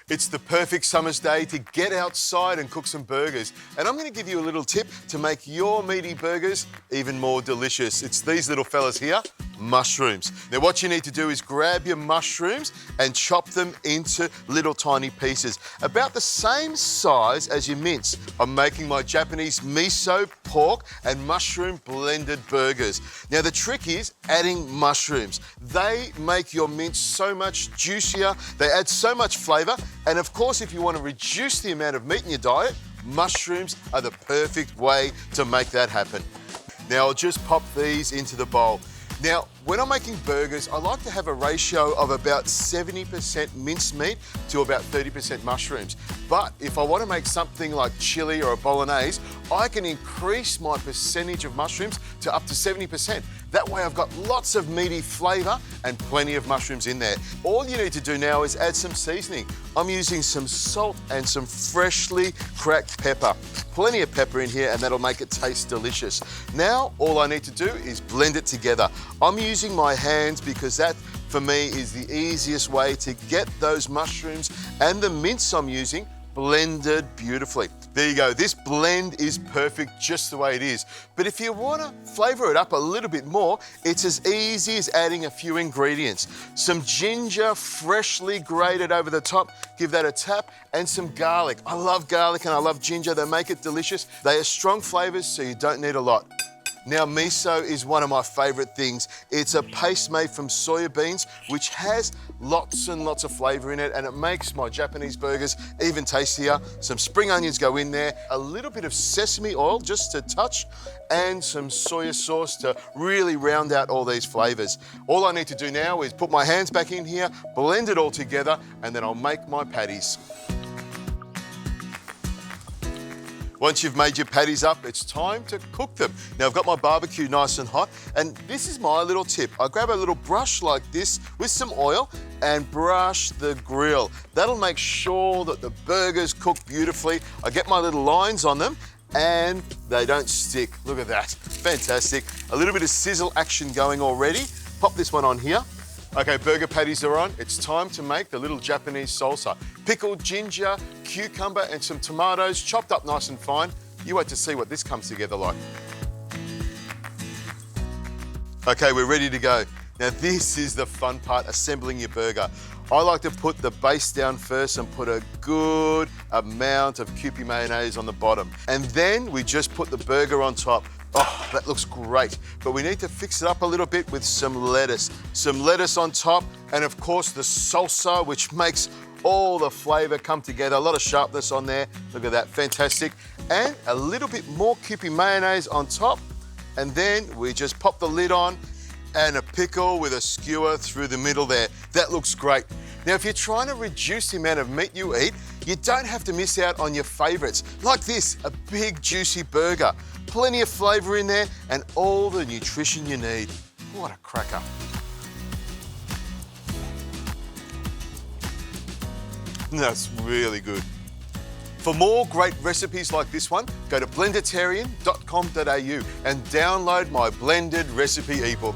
It's the perfect summer's day to get outside and cook some burgers. And I'm going to give you a little tip to make your meaty burgers even more delicious. It's these little fellas here, mushrooms. Now what you need to do is grab your mushrooms and chop them into little tiny pieces, about the same size as your mince. I'm making my Japanese miso, pork and mushroom blended burgers. Now the trick is adding mushrooms. They make your mince so much juicier, they add so much flavour, and of course if you want to reduce the amount of meat in your diet, mushrooms are the perfect way to make that happen. Now I'll just pop these into the bowl. Now, when I'm making burgers, I like to have a ratio of about 70% minced meat to about 30% mushrooms. But if I want to make something like chili or a bolognese, I can increase my percentage of mushrooms to up to 70%. That way I've got lots of meaty flavour and plenty of mushrooms in there. All you need to do now is add some seasoning. I'm using some salt and some freshly cracked pepper. Plenty of pepper in here and that'll make it taste delicious. Now, all I need to do is blend it together. I'm using my hands because that, for me, is the easiest way to get those mushrooms and the mince I'm using blended beautifully. There you go, this blend is perfect just the way it is. But if you want to flavour it up a little bit more, it's as easy as adding a few ingredients. Some ginger freshly grated over the top, give that a tap, and some garlic. I love garlic and I love ginger, they make it delicious. They are strong flavours, so you don't need a lot. Now, miso is one of my favourite things. It's a paste made from soya beans, which has lots and lots of flavour in it, and it makes my Japanese burgers even tastier. Some spring onions go in there, a little bit of sesame oil just to touch, and some soya sauce to really round out all these flavours. All I need to do now is put my hands back in here, blend it all together, and then I'll make my patties. Once you've made your patties up, it's time to cook them. Now I've got my barbecue nice and hot, and this is my little tip. I grab a little brush like this with some oil and brush the grill. That'll make sure that the burgers cook beautifully. I get my little lines on them and they don't stick. Look at that, fantastic. A little bit of sizzle action going already. Pop this one on here. Okay, burger patties are on. It's time to make the little Japanese salsa. Pickled ginger, cucumber and some tomatoes chopped up nice and fine. You wait to see what this comes together like. Okay, we're ready to go. Now this is the fun part, assembling your burger. I like to put the base down first and put a good amount of Kewpie mayonnaise on the bottom. And then we just put the burger on top. Oh, that looks great. But we need to fix it up a little bit with some lettuce. Some lettuce on top, and of course the salsa, which makes all the flavour come together. A lot of sharpness on there. Look at that, fantastic. And a little bit more Kewpie mayonnaise on top. And then we just pop the lid on, and a pickle with a skewer through the middle there. That looks great. Now, if you're trying to reduce the amount of meat you eat, you don't have to miss out on your favourites. Like this, a big juicy burger. Plenty of flavour in there and all the nutrition you need. What a cracker. That's really good. For more great recipes like this one, go to blenditarian.com.au and download my blended recipe ebook.